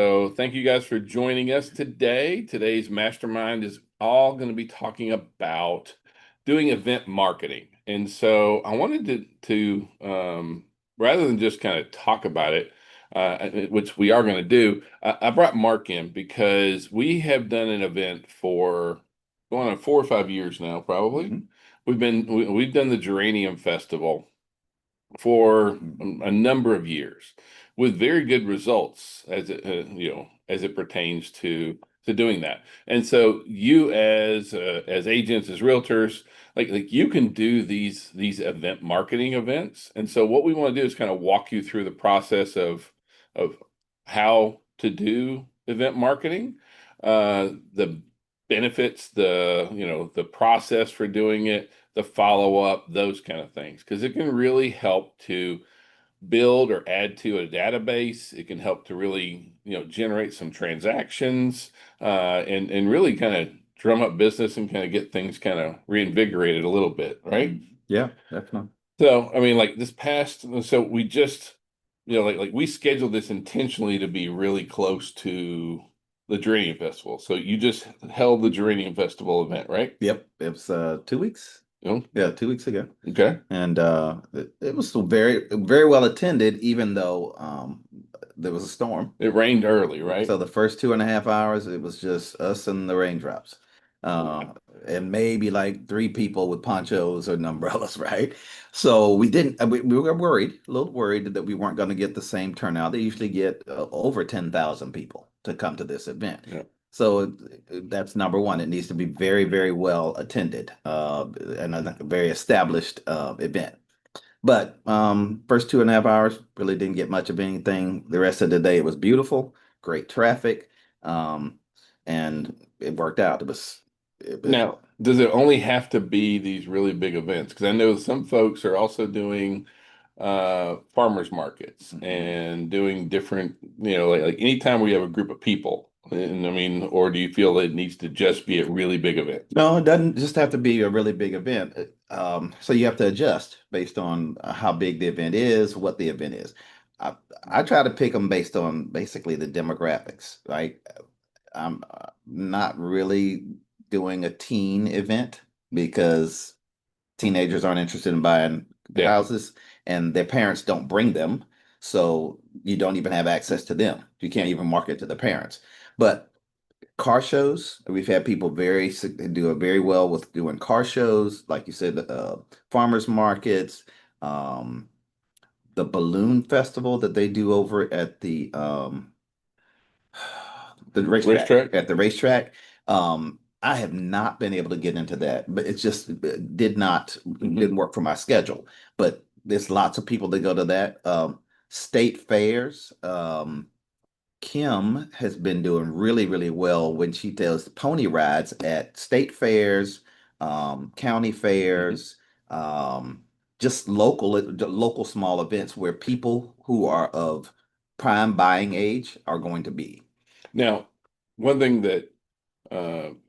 So thank you guys for joining us today. Today's mastermind is all going to be talking about doing event marketing. And so I wanted to rather than just kind of talk about it, which we are going to do, I brought Mark in because we have done an event for going on 4 or 5 years now, probably. We've done the Geranium Festival for a number of years with very good results as it pertains to doing that. And so you as agents, as realtors, like you can do these event marketing events. And so what we want to do is kind of walk you through the process of how to do event marketing, the benefits, the process for doing it, the follow up, those kind of things, because it can really help to build or add to a database. It can help to really, generate some transactions, and really kind of drum up business and kind of get things kind of reinvigorated a little bit, right? Yeah, definitely. So, I mean, like this past, so we just, like we scheduled this intentionally to be really close to the Geranium Festival. So you just held the Geranium Festival event, right? Yep. It was 2 weeks. You Yeah, 2 weeks ago. Okay. And it was still very, very well attended, even though there was a storm. It rained early, right? So the first 2.5 hours, it was just us and the raindrops. Yeah. Uh, and maybe like three people with ponchos and umbrellas, right? So we didn't, we were worried, a little worried that we weren't going to get the same turnout. They usually get over 10,000 people to come to this event. Yeah. So that's number one. It needs to be very, very well attended, and a very established event. But first 2.5 hours really didn't get much of anything. The rest of the day it was beautiful, great traffic, um, and it worked out. It was Now, does it only have to be these really big events? Because I know some folks are also doing farmers markets and doing different, like anytime we have a group of people. And I mean, or do you feel it needs to just be a really big event? No, it doesn't just have to be a really big event. So you have to adjust based on how big the event is, what the event is. I, I try to pick them based on basically the demographics, right? I'm not really doing a teen event because teenagers aren't interested in buying Yeah. houses and their parents don't bring them. So you don't even have access to them. You can't even market to the parents. But car shows, we've had people do very well with doing car shows, like you said, farmers markets, um, the balloon festival that they do over at the racetrack Racetrack? at the racetrack. I have not been able to get into that, but it's just didn't work for my schedule. But there's lots of people that go to that. State fairs. Kim has been doing really, really well when she does pony rides at state fairs, county Mhm. fairs, just local small events where people who are of prime buying age are going to be. Now, one thing that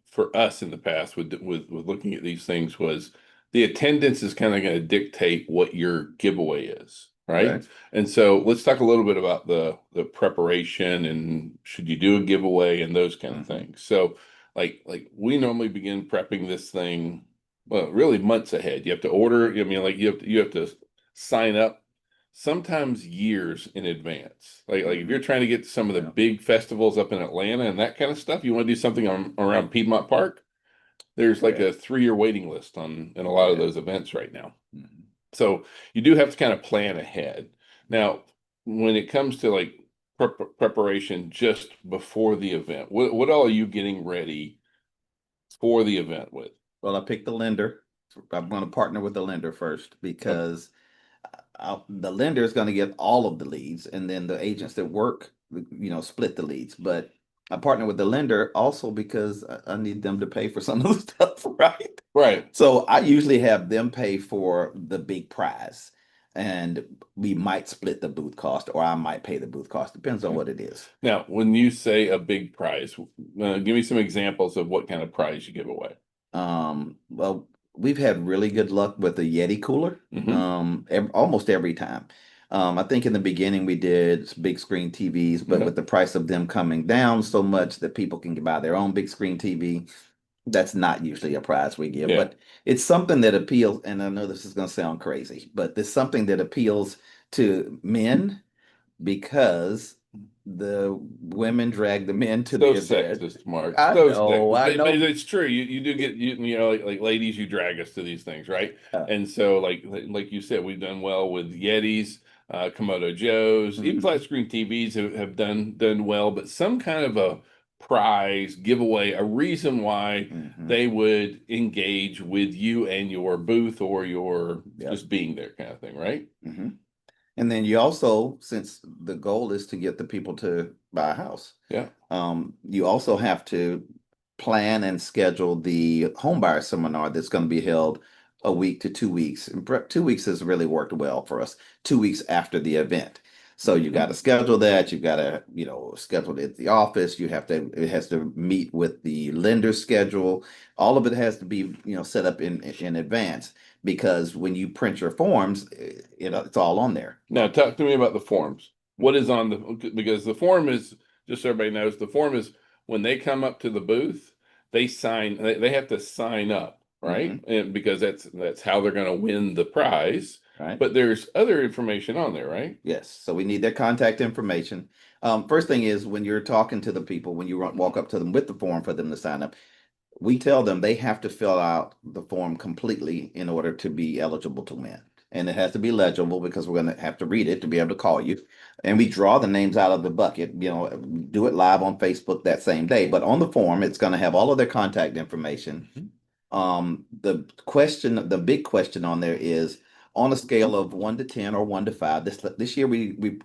for us in the past with looking at these things was the attendance is kind of going to dictate what your giveaway is, right? Okay. And so let's talk a little bit about the preparation and should you do a giveaway and those kind of Mhm. things. So like we normally begin prepping this thing, well, really months ahead. You have to order, I mean, like you have to sign up sometimes years in advance. Like if you're trying to get to some of the Yeah. big festivals up in Atlanta and that kind of stuff, you want to do something around Piedmont Park, there's like Yeah. a 3 year waiting list on in a lot of Yeah. those events right now. Mhm. So you do have to kind of plan ahead. Now, when it comes to like preparation just before the event, what all are you getting ready for the event with? Well, I picked the lender. I'm going to partner with the lender first Okay. because the lender is going to get all of the leads, and then the agents that work, split the leads. But I partner with the lender also because I need them to pay for some of the stuff, right? Right. So I usually have them pay for the big prize, and we might split the booth cost, or I might pay the booth cost. Depends on Okay. what it is. Now, when you say a big prize, give me some examples of what kind of prize you give away. Well, we've had really good luck with the Yeti cooler. Hmm. Almost every time. I think in the beginning we did big screen TVs, but Yeah. with the price of them coming down so much that people can buy their own big screen TV, that's not usually a prize we give. Yeah. But it's something that appeals, and I know this is going to sound crazy, but it's something that appeals to men because the women drag the men to the So event. sexist, Mark. I So know, sexist. I But know. it's true. You do get you know like ladies, you drag us to these things, right? Uh, And so like you said, we've done well with Yetis, Komodo Joes, even mhm, flat screen TVs have done well, but some kind of a prize giveaway, a reason why mhm, they would engage with you and your booth or your yep. just being there kind of thing, right? Mhm. And then you also, since the goal is to get the people to buy a house, Yeah. you also have to plan and schedule the home buyer seminar that's going to be held a week to 2 weeks. And 2 weeks has really worked well for us. 2 weeks after the event. So you got Mhm. to schedule that. You've got to, schedule it at the office. You have to, it has to meet with the lender's schedule. All of it has to be, set up in advance because when you print your forms, it's all on there. Now, talk to me about the forms. What is on the, because the form is, just so everybody knows, the form is when they come up to the booth, they have to sign up, right? Hmm. And because that's how they're going to win the prize. Right. But there's other information on there, right? Yes. So we need their contact information. First thing is when you're talking to the people, when you walk up to them with the form for them to sign up, we tell them they have to fill out the form completely in order to be eligible to win. And it has to be legible because we're going to have to read it to be able to call you. And we draw the names out of the bucket, do it live on Facebook that same day. But on the form, it's going to have all of their contact information. The big question on there is on a scale of 1 to 10 or 1 to 5. This year we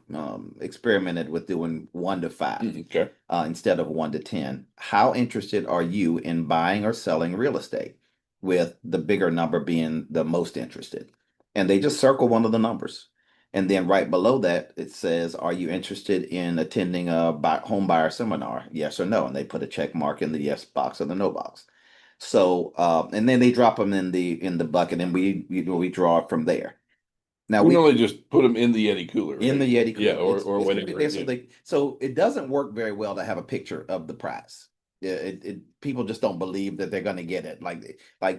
experimented with doing 1 to 5 Okay. instead of 1 to 10. How interested are you in buying or selling real estate? With the bigger number being the most interested, and they just circle one of the numbers, and then right below that it says, "Are you interested in attending a home buyer seminar? Yes or no?" And they put a check mark in the yes box or the no box. So, and then they drop them in the bucket, and we draw it from there. Now We we normally just put them in the Yeti cooler, in the right? Yeti Yeah, cooler. or It's gonna be whatever. there, Yeah. so it doesn't work very well to have a picture of the prize. Yeah, people just don't believe that they're gonna get it.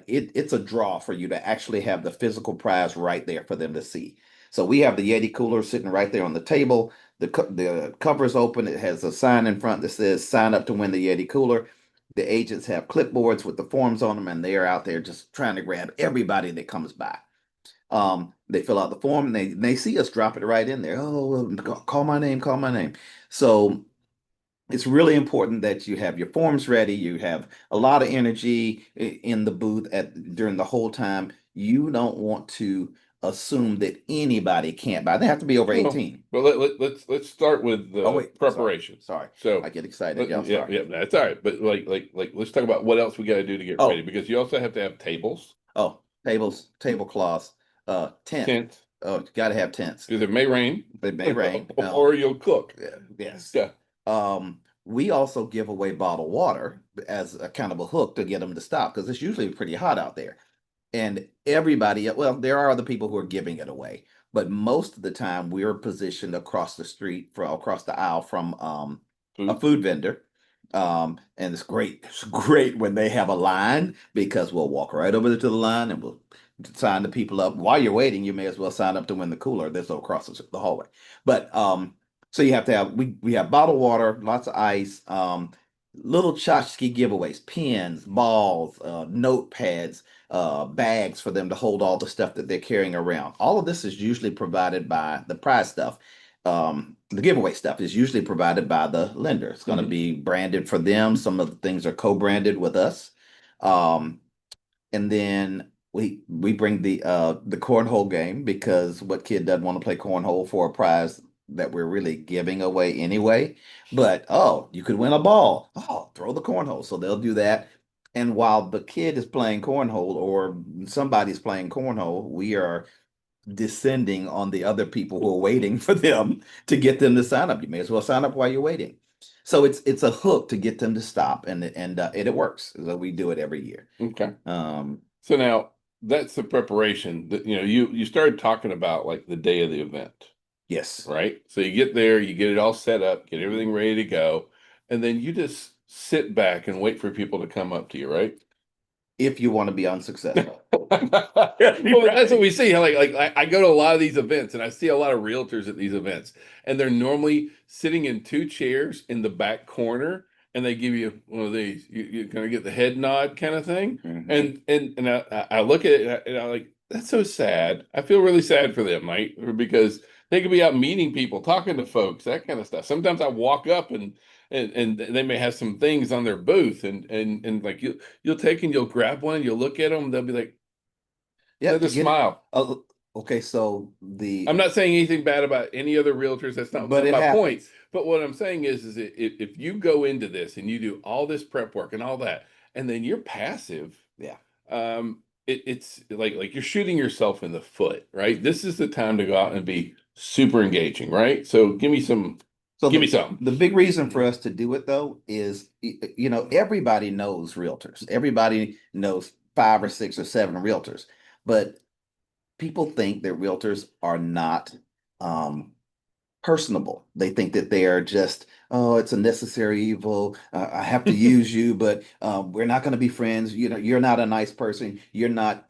It's a draw for you to actually have the physical prize right there for them to see. So we have the Yeti cooler sitting right there on the table. The cover is open. It has a sign in front that says "Sign up to win the Yeti cooler." The agents have clipboards with the forms on them, and they are out there just trying to grab everybody that comes by. They fill out the form and they see us drop it right in there. Oh, well, call my name, call my name. So it's really important that you have your forms ready. You have a lot of energy in the booth during the whole time. You don't want to assume that anybody can't buy. They have to be over Well, 18. but let's start with Oh, the wait, sorry, preparation. sorry. So I get excited. Yeah, yeah, sorry. yeah, that's all right. But let's talk about what else we got to do to get ready Oh, because you also have to have tables, oh, tables, tablecloths, tent. tent, Oh, got to have tents. because it may rain It may rain. or you'll cook. Yes. Yeah. We also give away bottled water as a kind of a hook to get them to stop because it's usually pretty hot out there. And everybody, well, there are other people who are giving it away, but most of the time we're positioned across the street, across the aisle from a Food. food vendor. And it's great. It's great when they have a line because we'll walk right over to the line and we'll sign the people up. While you're waiting, you may as well sign up to win the cooler. That's across the hallway. But so you have to have we have bottled water, lots of ice, little tchotchke giveaways, pens, balls, notepads, bags for them to hold all the stuff that they're carrying around. All of this is usually provided by the prize stuff. The giveaway stuff is usually provided by the lender. It's going to Mhm. be branded for them. Some of the things are co-branded with us. Um, and then we bring the cornhole game because what kid doesn't want to play cornhole for a prize that we're really giving away anyway? But oh, you could win a ball. Oh, throw the cornhole. So they'll do that. And while the kid is playing cornhole or somebody's playing cornhole, we are descending on the other people who are waiting for them to get them to sign up. You may as well sign up while you're waiting. So it's a hook to get them to stop, and it works. So we do it every year. Okay. Um, So now that's the preparation that you started talking about like the day of the event. Yes. right? So you get there, you get it all set up, get everything ready to go, and then you just sit back and wait for people to come up to you, right? If you want to be unsuccessful. Well, that's what we see. I go to a lot of these events and I see a lot of realtors at these events, and they're normally sitting in two chairs in the back corner, and they give you one of these. You're gonna get the head nod kind of thing, Mhm. and I look at it and I'm like, that's so sad. I feel really sad for them, right? Because they could be out meeting people, talking to folks, that kind of stuff. Sometimes I walk up and they may have some things on their booth, and like you'll take and you'll grab one, you'll look at them, they'll be like, Yeah, they'll to just get smile. okay, so I'm not saying anything bad about any other realtors. That's not but it my point. happens. But what I'm saying is that if you go into this and you do all this prep work and all that, and then you're passive, Yeah. it's like you're shooting yourself in the foot, right? This is the time to go out and be super engaging, right? So So give me some. the big reason for us to do it though is everybody knows realtors. Everybody knows five or six or seven realtors, but people think that realtors are not um personable. They think that they are just, oh, it's a necessary evil. I have to use you, but we're not going to be friends. You're not a nice person. You're not.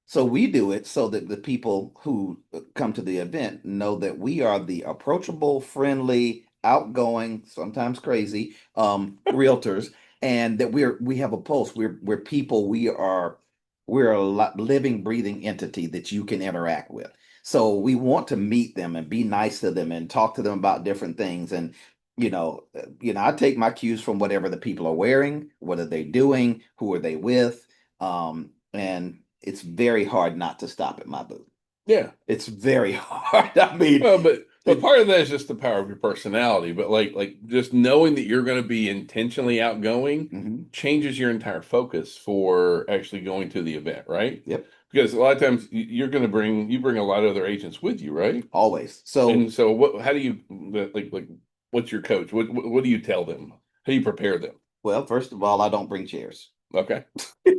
So we do it so that the people who come to the event know that we are the approachable, friendly, outgoing, sometimes crazy realtors, and that we have a pulse. We're people. We're a living, breathing entity that you can interact with. So we want to meet them and be nice to them and talk to them about different things. And I take my cues from whatever the people are wearing, what are they doing, who are they with, and it's very hard not to stop at my booth. Yeah. It's very hard. I mean, Well, but it, part of that is just the power of your personality. But like just knowing that you're going to be intentionally outgoing mhm, changes your entire focus for actually going to the event, right? yep, Because a lot of times you're going to bring a lot of other agents with you, right? always. So, And so what? How do you like? What's your coach? What do you tell them? How do you prepare them? well, first of all, I don't bring chairs. Okay,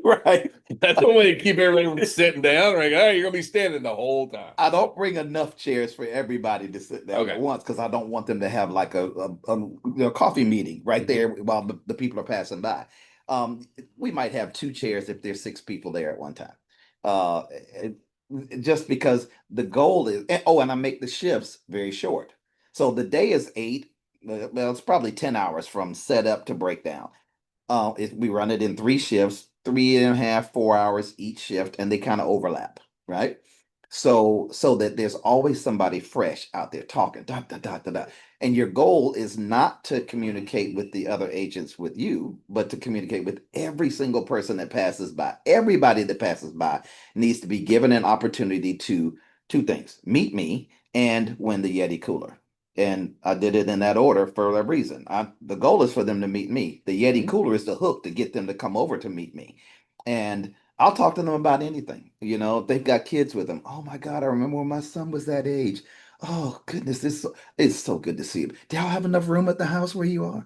Right. that's one way to keep everybody from sitting down. Like, all right, you're going to be standing the whole time. I don't bring enough chairs for everybody to sit down at Okay. once because I don't want them to have like a coffee meeting right Mhm. there while the people are passing by. We might have two chairs if there's six people there at one time. Uh, it- just because the goal is, and I make the shifts very short. So the day is 8. Well, it's probably 10 hours from setup to breakdown. We run it in three shifts, 3.5, 4 hours each shift, and they kind of overlap, right? So that there's always somebody fresh out there talking, da, da, da, da, da. And your goal is not to communicate with the other agents with you, but to communicate with every single person that passes by. Everybody that passes by needs to be given an opportunity to two things: meet me and win the Yeti cooler. And I did it in that order for that reason. The goal is for them to meet me. The Yeti Mhm. cooler is the hook to get them to come over to meet me. And I'll talk to them about anything. If they've got kids with them. Oh my God, I remember when my son was that age. Oh goodness, it's so good to see him. Do y'all have enough room at the house where you are?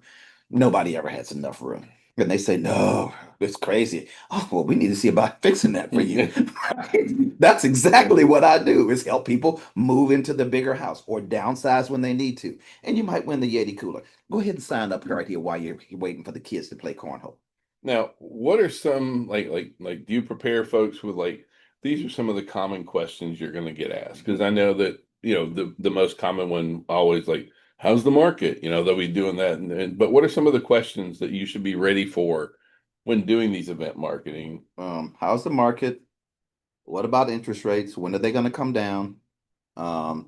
Nobody ever has enough room. And they say, no, it's crazy. Oh, well, we need to see about fixing that for you. That's exactly what I do is help people move into the bigger house or downsize when they need to. And you might win the Yeti cooler. Go ahead and sign up right here while you're waiting for the kids to play cornhole. Now, what are some do you prepare folks with like these are some of the common questions you're going to get asked? Because I know that the most common one always like how's the market? They'll be doing that, but what are some of the questions that you should be ready for when doing these event marketing? How's the market? What about interest rates? When are they going to come down?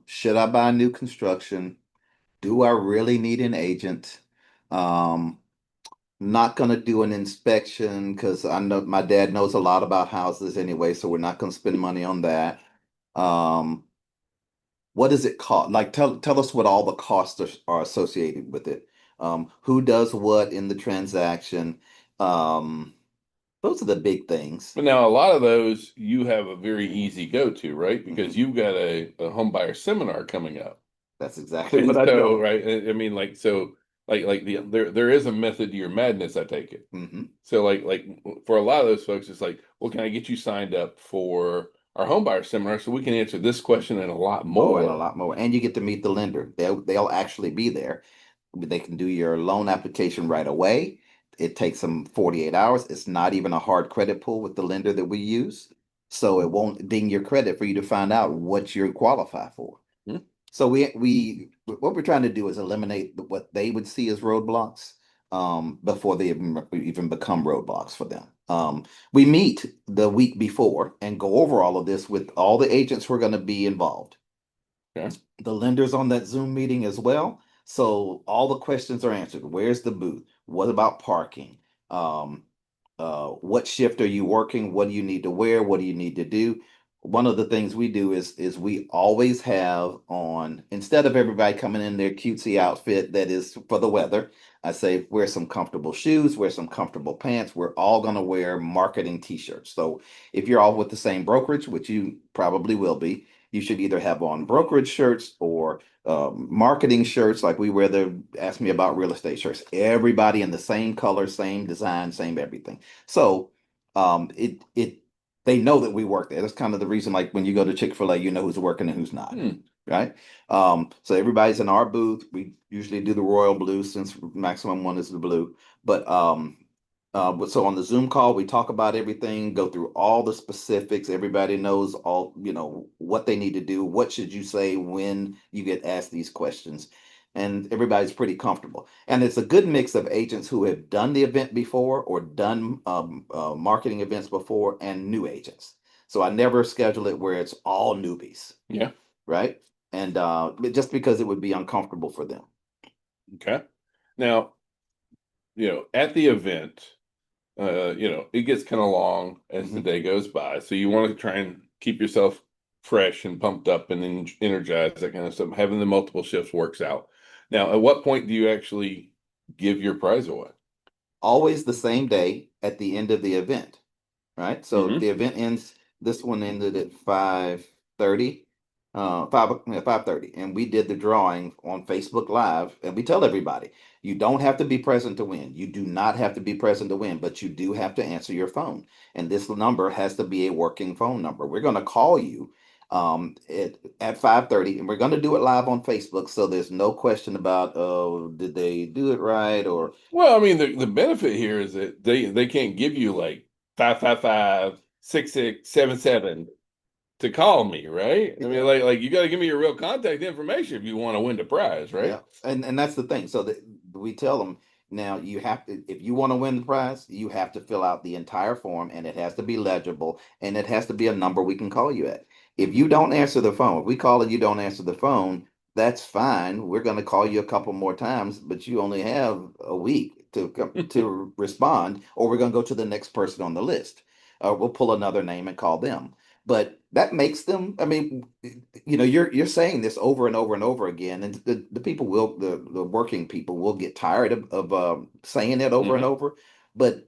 Should I buy new construction? Do I really need an agent? Um, Not going to do an inspection because I know my dad knows a lot about houses anyway, so we're not going to spend money on that. Um, what does it cost? Like, tell us what all the costs are associated with it. Who does what in the transaction? Um, those are the big things. But now a lot of those you have a very easy go to, right? Because Mhm. you've got a home buyer seminar coming up. That's exactly And what I so, do. right, I mean, like, so, there is a method to your madness, I take it. Hmm. So, for a lot of those folks, it's like, well, can I get you signed up for our home buyer seminar so we can answer this question and a lot Oh, and a more. lot more. And you get to meet the lender. They'll actually be there. They can do your loan application right away. It takes them 48 hours. It's not even a hard credit pull with the lender that we use. So it won't ding your credit for you to find out what you qualify for. Hmm. So we what we're trying to do is eliminate what they would see as roadblocks before they even become roadblocks for them. We meet the week before and go over all of this with all the agents who are going to be involved, Okay. the lenders on that Zoom meeting as well. So all the questions are answered. Where's the booth? What about parking? Um, what shift are you working? What do you need to wear? What do you need to do? One of the things we do is we always have on, instead of everybody coming in their cutesy outfit that is for the weather, I say wear some comfortable shoes, wear some comfortable pants. We're all going to wear marketing t-shirts. So if you're all with the same brokerage, which you probably will be, you should either have on brokerage shirts or marketing shirts. Like we wear the ask me about real estate shirts. Everybody in the same color, same design, same everything. So it they know that we work there. That's kind of the reason. Like when you go to Chick-fil-A, you know who's working and who's not, Hmm. right? So everybody's in our booth. We usually do the royal blue since maximum one is the blue. But so on the Zoom call, we talk about everything, go through all the specifics. Everybody knows all, what they need to do. What should you say when you get asked these questions? And everybody's pretty comfortable. And it's a good mix of agents who have done the event before or done marketing events before and new agents. So I never schedule it where it's all newbies, Yeah. right? And just because it would be uncomfortable for them. Okay. Now, at the event, it gets kind of long as the Mhm. day goes by. So you want to try and keep yourself fresh and pumped up and energized, that kind of stuff. Having the multiple shifts works out. Now, at what point do you actually give your prize away? Always the same day at the end of the event, right? So if Hmm. the event ends, this one ended at 5:30, 5:30, and we did the drawing on Facebook Live, and we tell everybody, you don't have to be present to win. You do not have to be present to win, but you do have to answer your phone. And this number has to be a working phone number. We're going to call you at 5:30, and we're going to do it live on Facebook, so there's no question about, oh, did they do it right? Or Well, I mean, the benefit here is that they can't give you like 555 6677 to call me, right? I mean, yeah. like you got to give me your real contact information if you want to win the prize, right? Yeah, and that's the thing. So that we tell them now, you have to, if you want to win the prize, you have to fill out the entire form, and it has to be legible, and it has to be a number we can call you at. If you don't answer the phone, if we call and you don't answer the phone, that's fine. We're going to call you a couple more times, but you only have a week to respond, or we're going to go to the next person on the list. We'll pull another name and call them. But that makes them, I mean, you're saying this over and over and over again, and the people will, the working people will get tired of saying it over and Hmm. over. But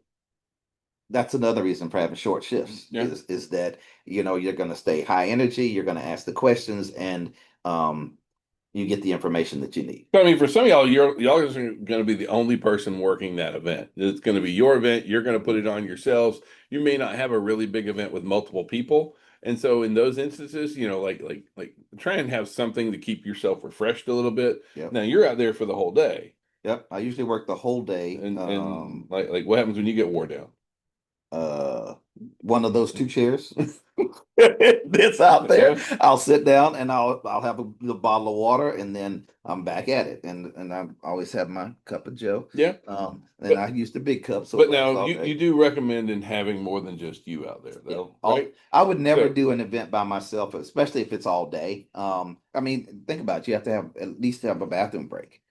that's another reason for having short shifts Yeah. is that you're going to stay high energy, you're going to ask the questions, and you get the information that you need. But I mean, for some of y'all, y'all are going to be the only person working that event. It's going to be your event. You're going to put it on yourselves. You may not have a really big event with multiple people, and so in those instances, like try and have something to keep yourself refreshed a little bit. Yep. Now you're out there for the whole day, Yep. I usually work the whole day. and like what happens when you get wore down? Uh, one of those two chairs that's out there. Yeah, I'll sit down and I'll have a bottle of water, and then I'm back at it. And I always have my cup of Joe. yeah. And But I use the big cup, so it but lasts now all you day. do recommend in having more than just you out there, Yeah. though, right? I would never So. do an event by myself, especially if it's all day. I mean, think about it. You have to have at least have a bathroom break.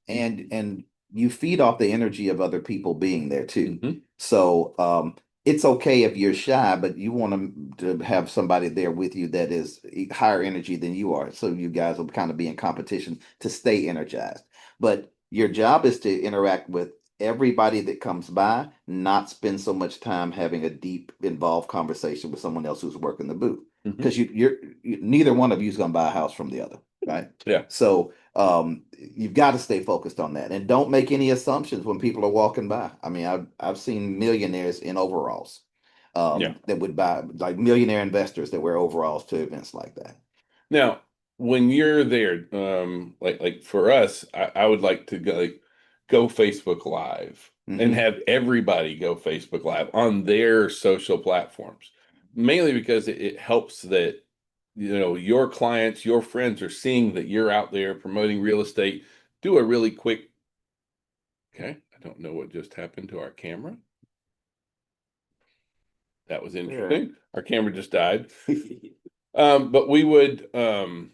And you feed off the energy of other people being there too. Mhm. So it's okay if you're shy, but you want to have somebody there with you that is higher energy than you are. So you guys will kind of be in competition to stay energized. But your job is to interact with everybody that comes by, not spend so much time having a deep, involved conversation with someone else who's working the booth. Mhm. Because neither one of you is going to buy a house from the other, right? Yeah. So you've got to stay focused on that, and don't make any assumptions when people are walking by. I mean, I've seen millionaires in overalls. Yeah. that would buy, like millionaire investors that wear overalls to events like that. Now, when you're there, like for us, I would like to go Facebook Live and Hmm. have everybody go Facebook Live on their social platforms, mainly because it helps that your clients, your friends are seeing that you're out there promoting real estate. Do a really quick, okay, I don't know what just happened to our camera. That was Sure. interesting. Our camera just died. But we would have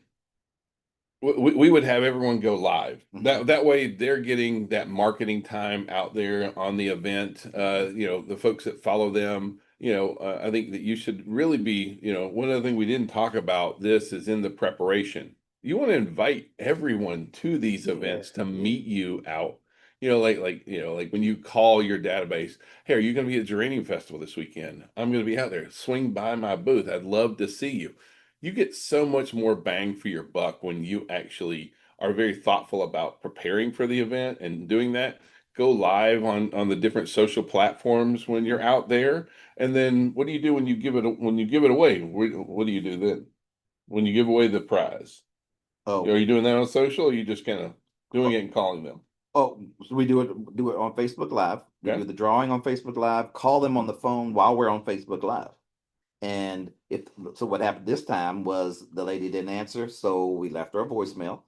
everyone go live. Mhm. That way they're getting that marketing time out there on the event. The folks that follow them, I think that you should really be, one other thing we didn't talk about this is in the preparation. You want to invite everyone to these Yeah, events to yeah. meet you out. Like when you call your database, hey, are you going to be at Geranium Festival this weekend? I'm going to be out there. Swing by my booth. I'd love to see you. You get so much more bang for your buck when you actually are very thoughtful about preparing for the event and doing that. Go live on the different social platforms when you're out there, and then what do you do when you give it away? What do you do then when you give away the prize? Oh, Are you doing that on social, or are you just kind of doing oh, it and calling them? oh, so we do it on Facebook Live. We do Okay. the drawing on Facebook Live, call them on the phone while we're on Facebook Live. And if so, what happened this time was the lady didn't answer, so we left her a voicemail.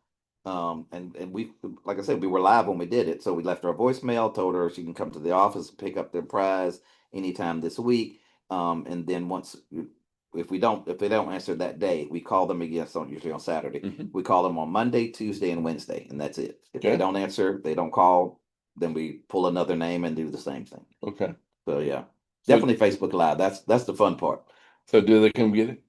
And we, like I said, we were live when we did it, so we left her a voicemail, told her she can come to the office, pick up their prize anytime this week. And then if they don't answer that day, we call them again. So usually on Saturday, Hmm. we call them on Monday, Tuesday, and Wednesday, and that's it. If they Okay. don't answer, they don't call, then we pull another name and do the same thing. Okay. So yeah, So definitely Facebook Live. That's the fun part so do they come get it?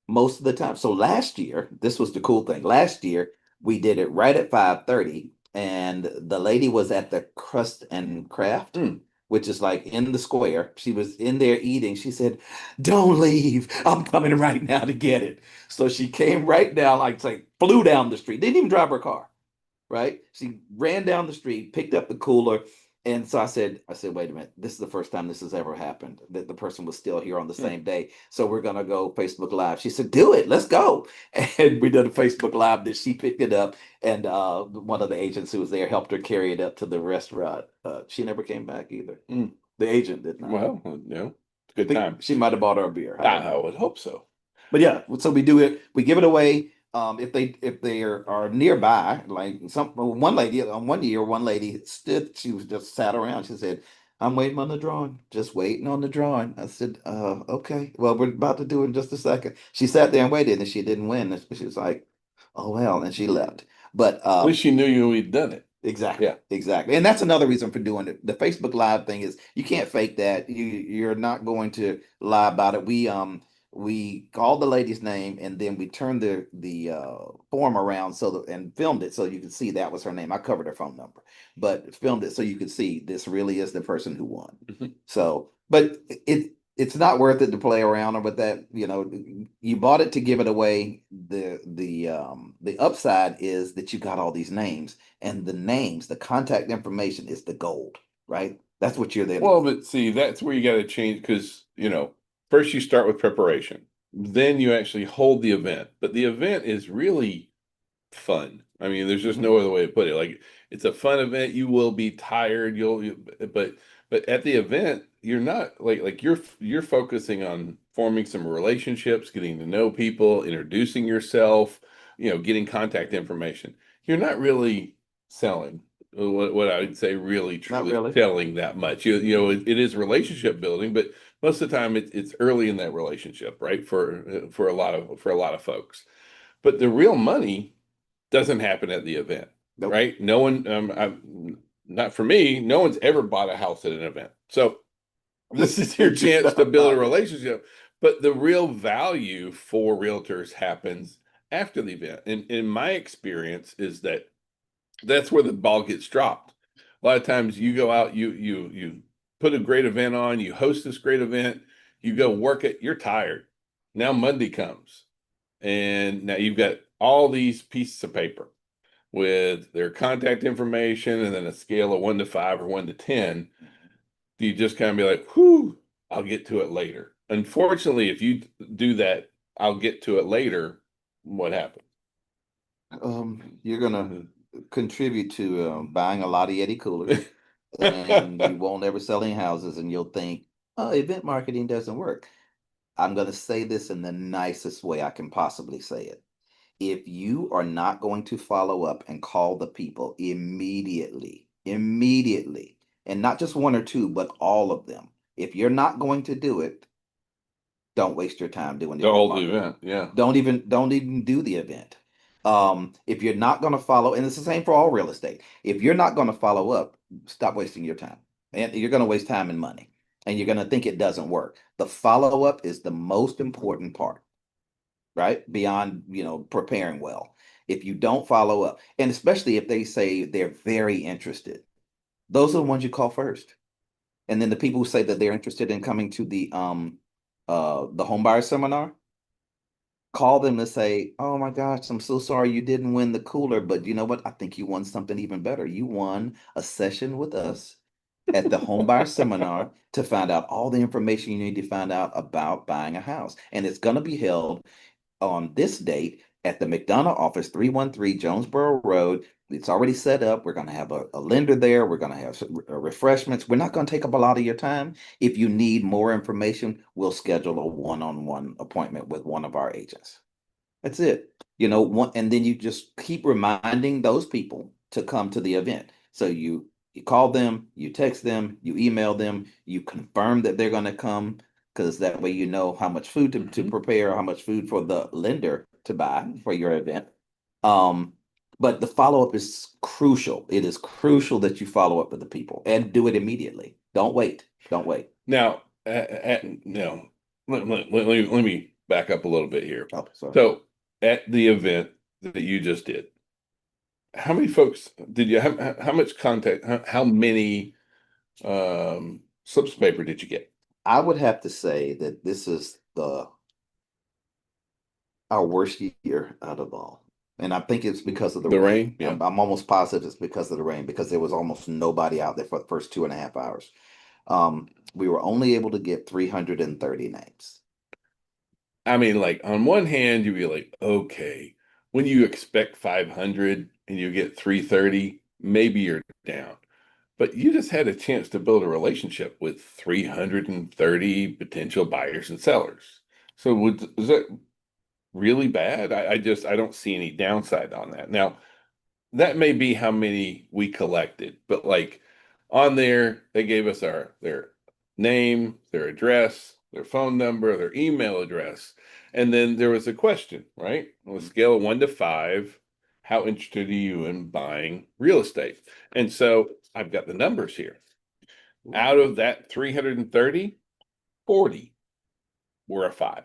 most of the time. So last year, this was the cool thing. Last year, we did it right at 5:30, and the lady was at the Crust and Craft, Mm. which is like in the square. She was in there eating. She said, "Don't leave. I'm coming right now to get it." So she came right down, like flew down the street. Didn't even drive her car, right? She ran down the street, picked up the cooler. And so I said, wait a minute, this is the first time this has ever happened, that the person was still here on the Mm. same day. So we're gonna go Facebook Live. She said, do it, let's go. And we did a Facebook Live that she picked it up, and one of the agents who was there helped her carry it up to the restaurant. She never came back either. Mm. The agent did not. Well, it's a I good think time. she might have bought her a beer. I don't I know. would hope so. But yeah, so we do it. We give it away. If they are nearby, like one lady on one year, one lady stood. She was just sat around. She said, "I'm waiting on the drawing. Just waiting on the drawing." I said, okay. Well, we're about to do it in just a second." She sat there and waited, and she didn't win. And she was like, "Oh well," and she left. But At least you knew we'd done it. exactly, Yeah. exactly. And that's another reason for doing it. The Facebook Live thing is you can't fake that. You're not going to lie about it. We called the lady's name, and then we turned the form around and filmed it so you could see that was her name. I covered her phone number, but filmed it so you could see this really is the person who won. Mhm. So, but it's not worth it to play around with that. You bought it to give it away. The upside is that you got all these names, and the names, the contact information is the gold, right? That's what you're there to Well, get. but see, that's where you got to change because, first you start with preparation, then you actually hold the event. But the event is really fun. I mean, there's just Mhm. no other way to put it. Like it's a fun event. You will be tired. But at the event, you're not you're focusing on forming some relationships, getting to know people, introducing yourself, getting contact information. You're not really selling. What I would say really Not truly really. selling that much. It is relationship building, but most of the time it's early in that relationship, right? For a lot of folks. But the real money doesn't happen at the event, Nope. right? No one, not for me, no one's ever bought a house at an event. So this is your chance to build a relationship. But the real value for realtors happens after the event. And in my experience is that that's where the ball gets dropped. A lot of times you go out, you put a great event on, you host this great event, you go work it, you're tired. Now Monday comes, and now you've got all these pieces of paper with their contact information and then a scale of 1 to 5 or 1 to 10. Do you just kind of be like, whew, I'll get to it later. Unfortunately, if you do that, I'll get to it later, what happens? You're gonna contribute to buying a lot of Yeti coolers, and you won't ever sell any houses, and you'll think, oh, event marketing doesn't work. I'm gonna say this in the nicest way I can possibly say it. If you are not going to follow up and call the people immediately, and not just one or two, but all of them, if you're not going to do it, don't waste your time doing the The event whole marketing. event, yeah. Don't even do the event. If you're not going to follow, and it's the same for all real estate. If you're not going to follow up, stop wasting your time. And you're going to waste time and money, and you're going to think it doesn't work. The follow up is the most important part, right? Beyond, preparing well. If you don't follow up, and especially if they say they're very interested, those are the ones you call first. And then the people who say that they're interested in coming to the home buyer seminar, call them and say, "Oh my gosh, I'm so sorry you didn't win the cooler, but you know what? I think you won something even better. You won a session with us at the home buyer seminar to find out all the information you need to find out about buying a house. And it's going to be held on this date at the McDonough office, 313 Jonesboro Road. It's already set up. We're going to have a lender there. We're going to have refreshments. We're not going to take up a lot of your time. If you need more information, we'll schedule a one-on-one appointment with one of our agents. That's it. And then you just keep reminding those people to come to the event. So you call them, you text them, you email them, you confirm that they're going to come, because that way you know how much food to prepare, how much food for the lender to buy for your event. Um, but the follow-up is crucial. It is crucial that you follow up with the people and do it immediately. Don't wait. Don't wait. Now, let me back up a little bit here. Oh, sorry. So, at the event that you just did, how many folks did you have? How much contact? How many slips of paper did you get? I would have to say that this is our worst year out of all. And I think it's because of the The rain. rain? Yeah. I'm almost positive it's because of the rain, because there was almost nobody out there for the first 2.5 hours. We were only able to get 330 names. I mean, like on one hand, you'd be like, okay, when you expect 500 and you get 330, maybe you're down. But you just had a chance to build a relationship with 330 potential buyers and sellers. So is that really bad? I don't see any downside on that. Now, that may be how many we collected, but like on there, they gave us their name, their address, their phone number, their email address, and then there was a question, right? On a scale of 1 to 5, how interested are you in buying real estate? And so I've got the numbers here. Out of that 330, 40 were a 5.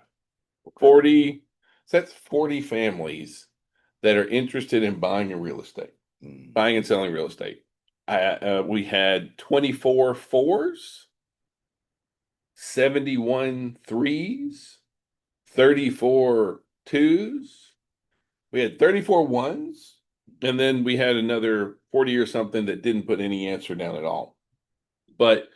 40, so that's 40 families that are interested in buying a real estate, buying and selling real estate. We had 24 4s, 71 3s, 34 2s. We had 34 1s, and then we had another 40 or something that didn't put any answer down at all. But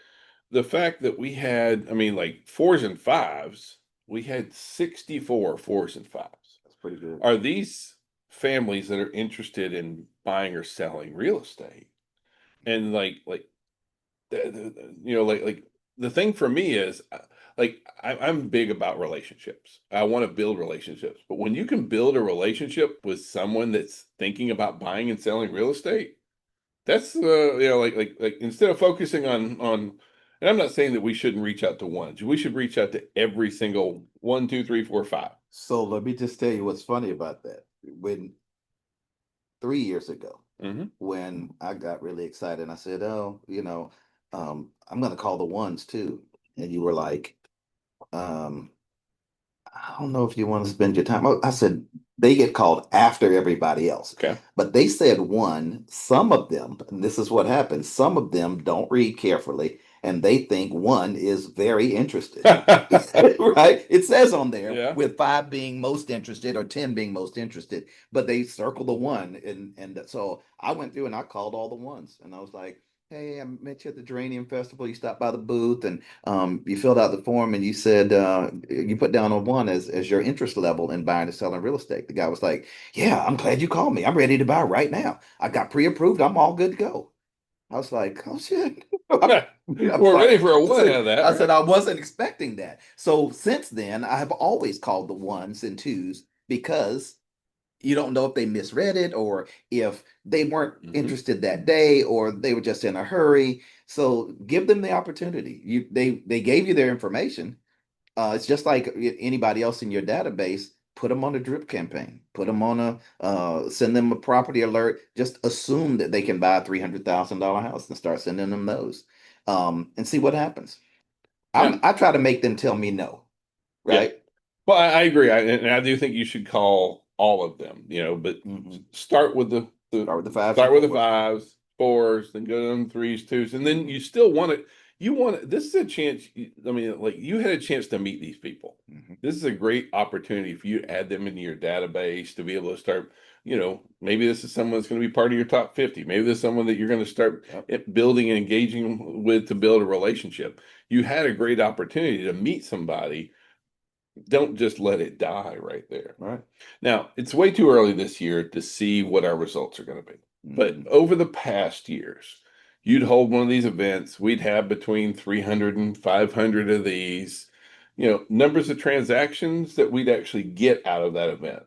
the fact that we had, I mean, like 4s and 5s, we had 64 4s and 5s. That's pretty good. Are these families that are interested in buying or selling real estate? And like the thing for me is I'm big about relationships. I want to build relationships, but when you can build a relationship with someone that's thinking about buying and selling real estate, that's like instead of focusing on, and I'm not saying that we shouldn't reach out to ones. We should reach out to every single 1, 2, 3, 4, 5. So let me just tell you what's funny about that. When 3 years ago, when I got really excited, I said, "Oh, I'm going to call the ones too," and you were like, "I don't know if you want to spend your time." I said, "They get called after everybody else." Okay. But they said one. Some of them, and this is what happens. Some of them don't read carefully, and they think one is very interested. Right? It says on there, Yeah. with 5 being most interested or 10 being most interested, but they circle the one, and so I went through and I called all the ones, and I was like, Hey, I met you at the Geranium Festival. You stopped by the booth and you filled out the form and you said you put down a one as your interest level in buying and selling real estate. The guy was like, "Yeah, I'm glad you called me. I'm ready to buy right now. I got pre-approved. I'm all good to go." I was like, "Oh shit." I'm We're ready sorry. for a I one out said, of that, I said right? I wasn't expecting that. So since then, I have always called the ones and twos because you don't know if they misread it or if they weren't Hmm. interested that day or they were just in a hurry. So give them the opportunity. They gave you their information. It's just like anybody else in your database. Put them on a drip campaign. Put them on a send them a property alert. Just assume that they can buy a $300,000 house and start sending them those, and see what happens. Now, I try to make them tell me no, yeah. right? Well, I agree. And I do think you should call all of them, but Hmm. start with the Start with the fives and start with the fours. fives, fours, then go down threes, twos, and then you still want it. You want it. This is a chance. I mean, like you had a chance to meet these people. Hmm. This is a great opportunity for you to add them into your database to be able to start. Maybe this is someone that's going to be part of your top 50. Maybe this is someone that you're going to start Yep. building and engaging with to build a relationship. You had a great opportunity to meet somebody. Don't just let it die right there. Right. Now, it's way too early this year to see what our results are going to be. But Hmm. over the past years, you'd hold one of these events, we'd have between 300 and 500 of these, numbers of transactions that we'd actually get out of that event.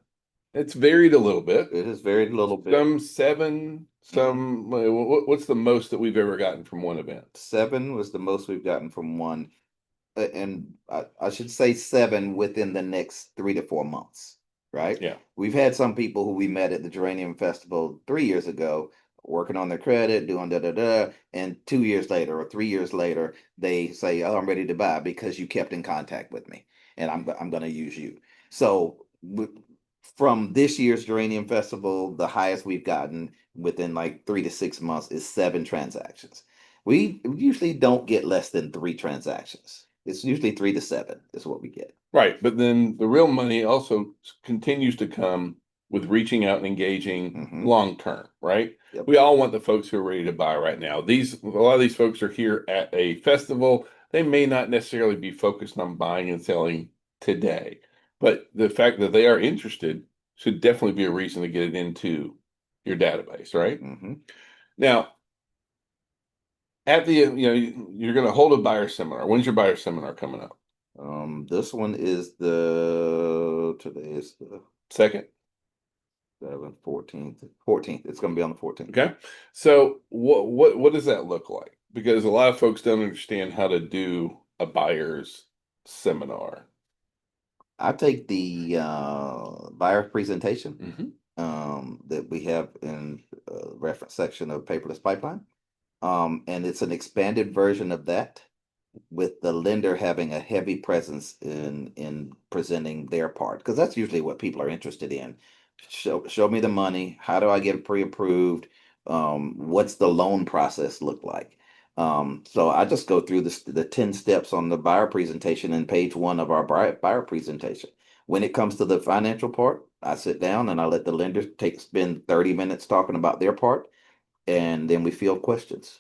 It's varied a little bit. It has varied a little bit. Some seven, Hmm. some, what's the most that we've ever gotten from one event? Seven was the most we've gotten from one, and I should say seven within the next 3 to 4 months, right? Yeah. We've had some people who we met at the Geranium Festival 3 years ago, working on their credit, doing da da da, and 2 years later or 3 years later, they say, "Oh, I'm ready to buy because you kept in contact with me, and I'm going to use you." So from this year's Geranium Festival, the highest we've gotten within like 3 to 6 months is seven transactions. We usually don't get less than three transactions. It's usually 3 to 7 is what we get. Right. But then the real money also continues to come with reaching out and engaging Hmm. long term, right? Yep. We all want the folks who are ready to buy right now. A lot of these folks are here at a festival. They may not necessarily be focused on buying and selling today, but the fact that they are interested should definitely be a reason to get it into your database, right? Hmm. Now, you're going to hold a buyer seminar. When's your buyer seminar coming up? This one is the today is the Second? 7th, 14th. 14th. It's gonna be on the 14th. Okay. So what does that look like? Because a lot of folks don't understand how to do a buyer's seminar. I take the buyer presentation Hmm. that we have in reference section of Paperless Pipeline. And it's an expanded version of that with the lender having a heavy presence in presenting their part because that's usually what people are interested in. Show me the money. How do I get pre-approved? What's the loan process look like? So I just go through the 10 steps on the buyer presentation in page one of our buyer presentation. When it comes to the financial part, I sit down and I let the lender spend 30 minutes talking about their part, and then we field questions.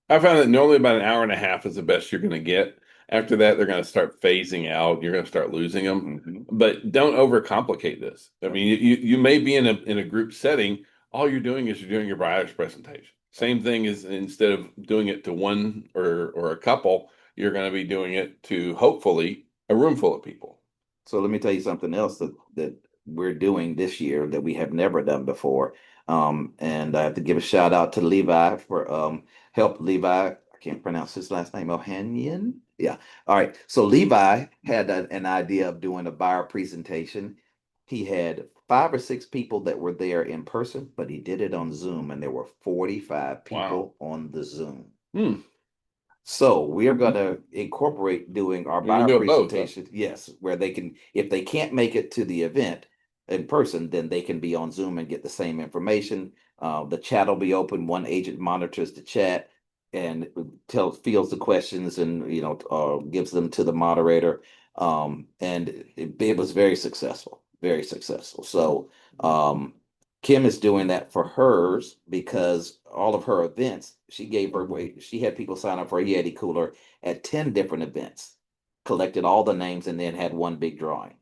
I found that normally about an hour and a half is the best you're going to get. After that, they're going to start phasing out. You're going to start losing them. Hmm. But don't overcomplicate this. I Yep. mean, you may be in a group setting. All you're doing is you're doing your buyer's presentation. Same thing is instead of doing it to one or a couple, you're going to be doing it to hopefully a room full of people. So let me tell you something else that we're doing this year that we have never done before. And I have to give a shout out to Levi for help Levi. I can't pronounce his last name. Ohanian. Yeah. All right. So Levi had an idea of doing a buyer presentation. He had 5 or 6 people that were there in person, but he did it on Zoom, and there were 45 Wow. people on the Zoom. Hmm. So we are going to incorporate doing our You're gonna buyer do it both, huh? presentation, yes, where they can, if they can't make it to the event in person, then they can be on Zoom and get the same information. The chat will be open. One agent monitors the chat and fields the questions and gives them to the moderator. And it was very successful, very successful. So Kim is doing that for hers because all of her events, she gave her away. She had people sign up for a Yeti cooler at 10 different events, collected all the names, and then had one big drawing,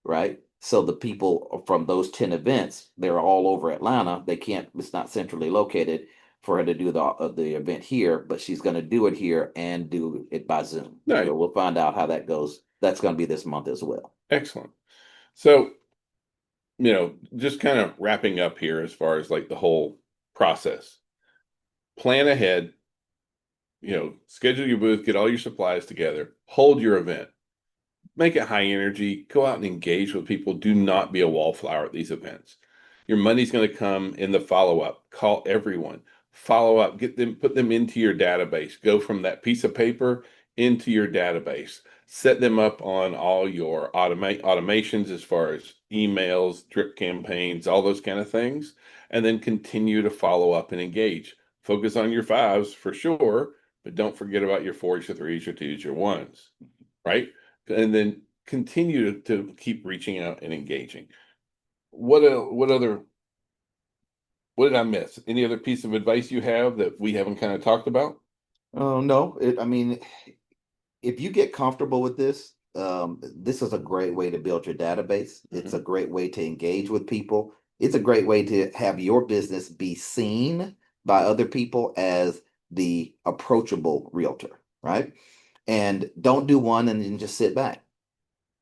right? So the people from those 10 events, they're all over Atlanta. They can't, it's not centrally located for her to do the event here, but she's going to do it here and do it by Zoom. Nice. So we'll find out how that goes. That's going to be this month as well. Excellent. So, just kind of wrapping up here as far as like the whole process. Plan ahead, schedule your booth, get all your supplies together, hold your event, make it high energy, go out and engage with people. Do not be a wallflower at these events. Your money's going to come in the follow-up. Call everyone, follow up, put them into your database. Go from that piece of paper into your database. Set them up on all your automations as far as emails, drip campaigns, all those kind of things, and then continue to follow up and engage. Focus on your fives for sure, but don't forget about your fours, your threes, your twos, your ones, right? And then continue to keep reaching out and engaging. What did I miss? Any other piece of advice you have that we haven't kind of talked about? Oh, no. I mean, if you get comfortable with this, this is a great way to build your database. It's a great way to engage with people. It's a great way to have your business be seen by other people as the approachable realtor, right? And don't do one and then just sit back.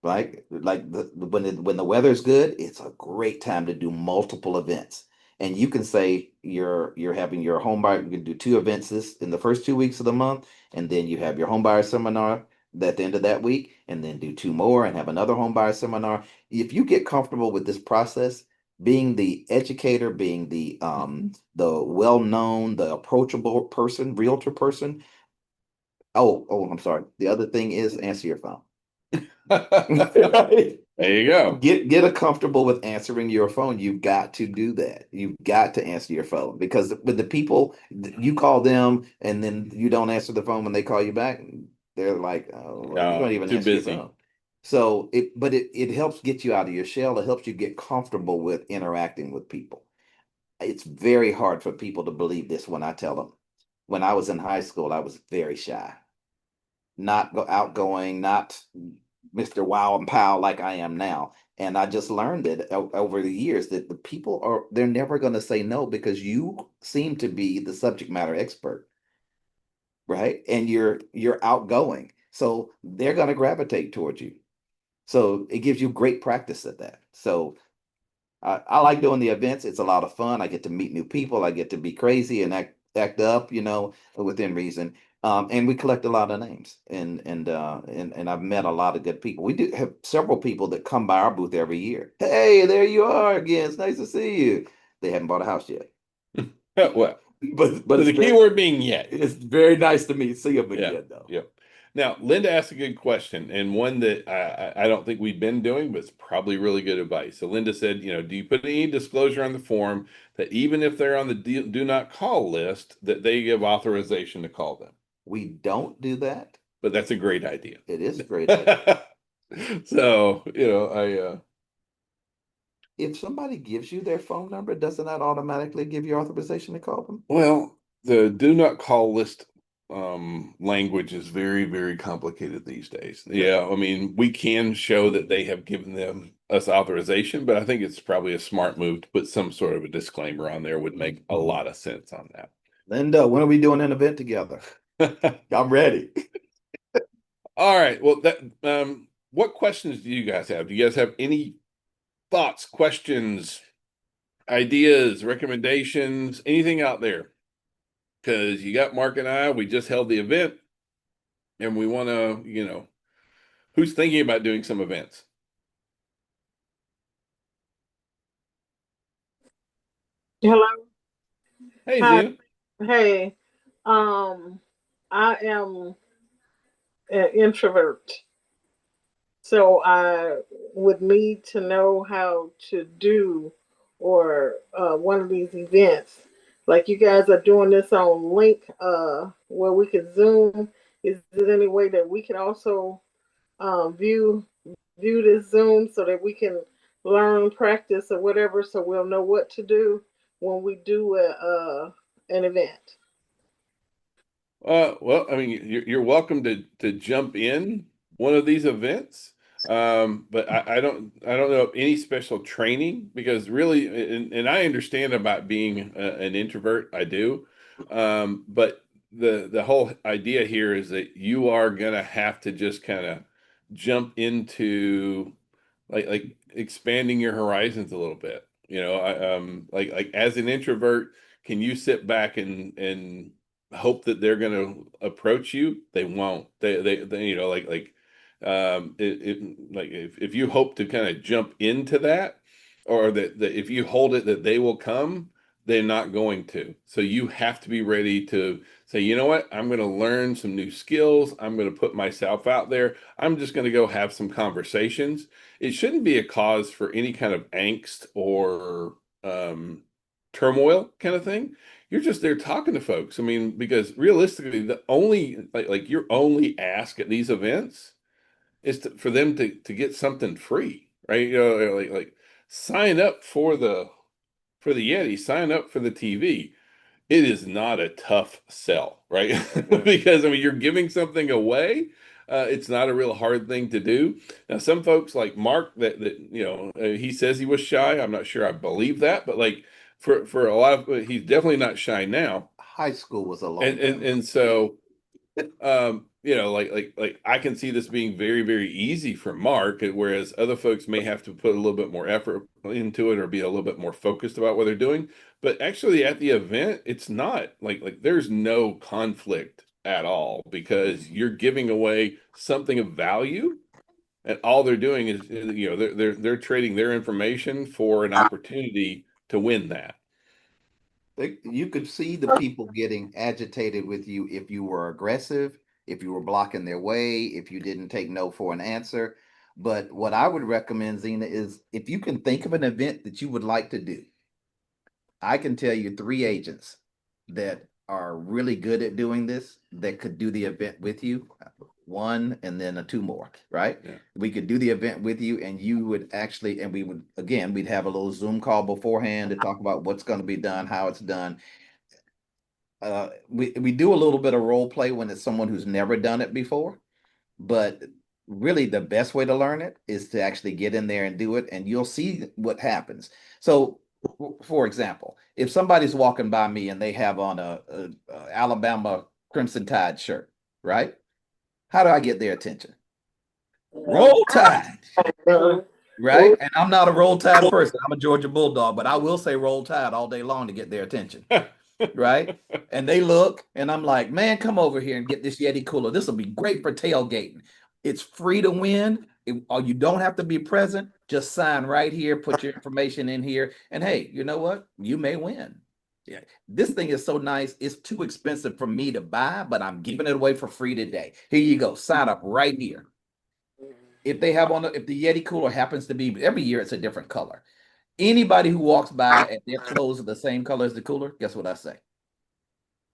Right? Like when the weather's good, it's a great time to do multiple events. And you can say you're having your home buyer, you can do two events this in the first 2 weeks of the month, and then you have your home buyer seminar at the end of that week, and then do two more and have another home buyer seminar. If you get comfortable with this process, being the educator, being the well-known, the approachable person, realtor person. Oh, I'm sorry. The other thing is answer your phone. There you go. Get comfortable with answering your phone. You've got to do that. You've got to answer your phone because with the people you call them and then you don't answer the phone when they call you back, they're like, "Oh, well, you don't even too answer your busy." phone." So it helps get you out of your shell. It helps you get comfortable with interacting with people. It's very hard for people to believe this when I tell them. When I was in high school, I was very shy, not outgoing, not Mr. Wow and Pow like I am now. And I just learned that over the years that the people they're never going to say no because you seem to be the subject matter expert, right? And you're outgoing. So they're going to gravitate towards you. So it gives you great practice at that. So I like doing the events. It's a lot of fun. I get to meet new people. I get to be crazy and act up, within reason. And we collect a lot of names, and I've met a lot of good people. We do have several people that come by our booth every year. Hey, there you are again. It's nice to see you. They haven't bought a house yet, Well, but so the key word being yet. it's very nice to see them Yeah. again, though. Yep. Now, Linda asked a good question, and one that I don't think we've been doing, but it's probably really good advice. So Linda said, do you put any disclosure on the form that even if they're on the do not call list, that they give authorization to call them? We don't do that, But that's a great idea. It is a great idea. So, If somebody gives you their phone number, doesn't that automatically give you authorization to call them? well, the do not call list language is very, very complicated these days. Yeah, I mean, we can show that they have given us authorization, but I think it's probably a smart move to put some sort of a disclaimer on there would make a lot of sense on that. Linda, when are we doing an event together? I'm ready. All right. Well, what questions do you guys have? Do you guys have any thoughts, questions, ideas, recommendations, anything out there? Because you got Mark and I, we just held the event and we want to, who's thinking about doing some events? Hello. Hey, Hi. Zena. Hey. I am an introvert, so I would need to know how to do or one of these events. Like you guys are doing this on link where we could Zoom. Is there any way that we can also view this Zoom so that we can learn, practice, or whatever, so we'll know what to do when we do an event. Well, I mean, you're welcome to jump in one of these events. But I don't know of any special training because really, and I understand about being an introvert, I do. But the whole idea here is that you are gonna have to just kind of jump into like expanding your horizons a little bit. You know, like as an introvert, can you sit back and hope that they're going to approach you? They won't. They you know, like if you hope to kind of jump into that, or that if you hold it that they will come, they're not going to. So you have to be ready to say, you know what, I'm going to learn some new skills. I'm going to put myself out there. I'm just going to go have some conversations. It shouldn't be a cause for any kind of angst or turmoil kind of thing. You're just there talking to folks. I mean, because realistically, the only like your only ask at these events is for them to get something free, right? You know, like sign up for the Yeti, sign up for the TV. It is not a tough sell, right? Because I mean, you're giving something away. It's not a real hard thing to do. Now, some folks like Mark that you know he says he was shy. I'm not sure I believe that, but like for a lot of he's definitely not shy now. High school was a long And time ago. so you know, like I can see this being very, very easy for Mark, whereas other folks may have to put a little bit more effort into it or be a little bit more focused about what they're doing. But actually at the event, it's not like there's no conflict at all because you're giving away something of value and all they're doing is you know they're trading their information for an opportunity to win that. You could see the people getting agitated with you if you were aggressive, if you were blocking their way, if you didn't take no for an answer. But what I would recommend, Zena, is if you can think of an event that you would like to do, I can tell you 3 agents that are really good at doing this that could do the event with you. One and then two more, right? Yeah. We could do the event with you, and you would actually, and we would, again, we'd have a little Zoom call beforehand to talk about what's going to be done, how it's done. We do a little bit of role play when it's someone who's never done it before, but really the best way to learn it is to actually get in there and do it, and you'll see what happens. So, for example, if somebody's walking by me and they have on a Alabama Crimson Tide shirt, right? How do I get their attention? Roll Tide, right? And I'm not a Roll Tide person. I'm a Georgia Bulldog, but I will say Roll Tide all day long to get their attention, right? And they look, and I'm like, man, come over here and get this Yeti cooler. This will be great for tailgating. It's free to win. You don't have to be present. Just sign right here, put your information in here, and hey, you know what? You may win. Yeah, this thing is so nice. It's too expensive for me to buy, but I'm giving it away for free today. Here you go. Sign up right here. If they have if the Yeti cooler happens to be every year, it's a different color. Anybody who walks by and their clothes are the same color as the cooler, guess what I say?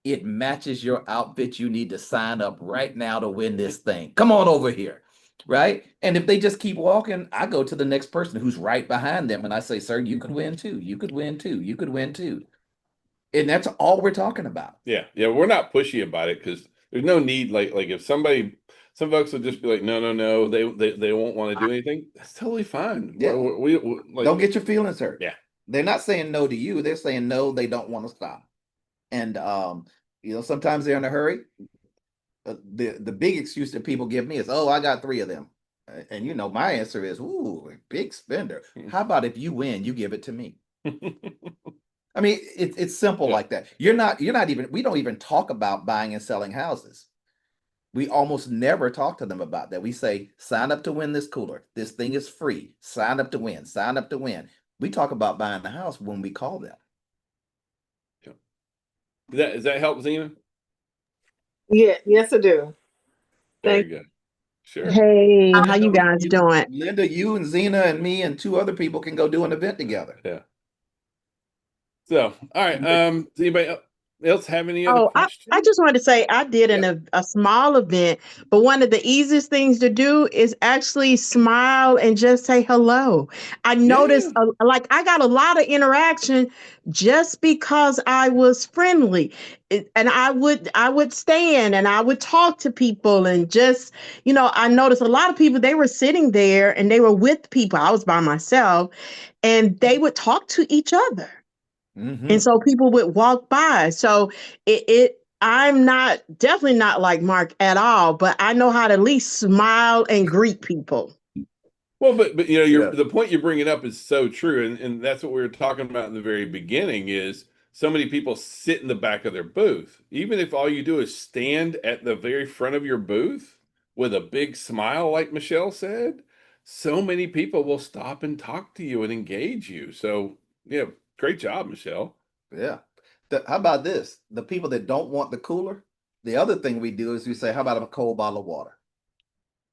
It matches your outfit. You need to sign up right now to win this thing. Come on over here. Right. And if they just keep walking, I go to the next person who's right behind them and I say, sir, you could win too. You could win too. You could win too. And that's all we're talking about. Yeah, we're not pushy about it because there's no need. Like if some folks will just be like, no, they won't want to do anything. That's totally fine. Yeah. We like, don't get your feelings hurt. Yeah, they're not saying no to you. They're saying no. They don't want to stop. And you know, sometimes they're in a hurry. The big excuse that people give me is, oh, I got 3 of them. And you know, my answer is, ooh, big spender. How about if you win, you give it to me? I mean, it's simple like that. You're not even, we don't even talk about buying and selling houses. We almost never talk to them about that. We say, sign up to win this cooler. This thing is free. Sign up to win. Sign up to win. We talk about buying the house when we call them. Does that help, Zena? Yeah, yes, I do. Very good. Sure. Hey, how you guys doing? Linda, you and Zena and me and 2 other people can go do an event together. Yeah. So, all right. Does anybody else have any other Oh, I questions? just wanted to say I did Yeah. a small event, but one of the easiest things to do is actually smile and just say hello. I Yeah. noticed, like, I got a lot of interaction just because I was friendly. And I would stand and I would talk to people and just, I noticed a lot of people, they were sitting there and they were with people. I was by myself and they would talk to each other. And Hmm. so people would walk by. So I'm not definitely not like Mark at all, but I know how to at least smile and greet people. Well, but you know, Yeah. the point you're bringing up is so true, and that's what we were talking about in the very beginning. Is so many people sit in the back of their booth, even if all you do is stand at the very front of your booth with a big smile, like Michelle said. So many people will stop and talk to you and engage you. So, yeah, great job, Michelle. Yeah. How about this? The people that don't want the cooler, the other thing we do is we say, how about a cold bottle of water?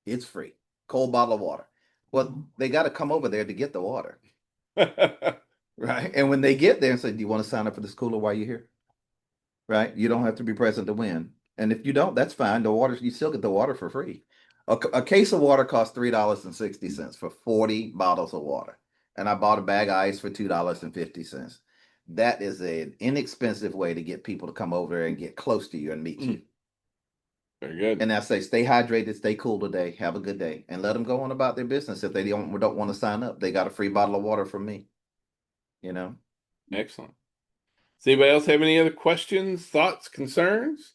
It's free. Cold bottle of water. Well, they got to come over there to get the water, right? And when they get there and say, do you want to sign up for this cooler while you're here? Right? You don't have to be present to win. And if you don't, that's fine. The water, you still get the water for free. A case of water costs $3.60 for 40 bottles of water. And I bought a bag of ice for $2.50. That is an inexpensive way to get people to come over there and get close to you and meet you. Very good. And I say, stay hydrated, stay cool today, have a good day, and let them go on about their business. If they don't want to sign up, they got a free bottle of water from me. You know. Excellent. Does anybody else have any other questions, thoughts, concerns?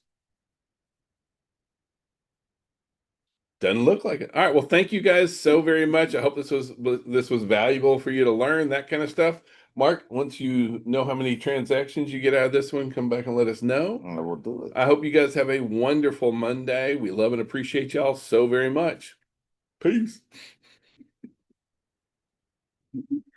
Doesn't look like it. All right. Well, thank you guys so very much. I hope this was valuable for you to learn that kind of stuff. Mark, once you know how many transactions you get out of this one, come back and let us know. We'll do it. I hope you guys have a wonderful Monday. We love and appreciate y'all so very much. Peace.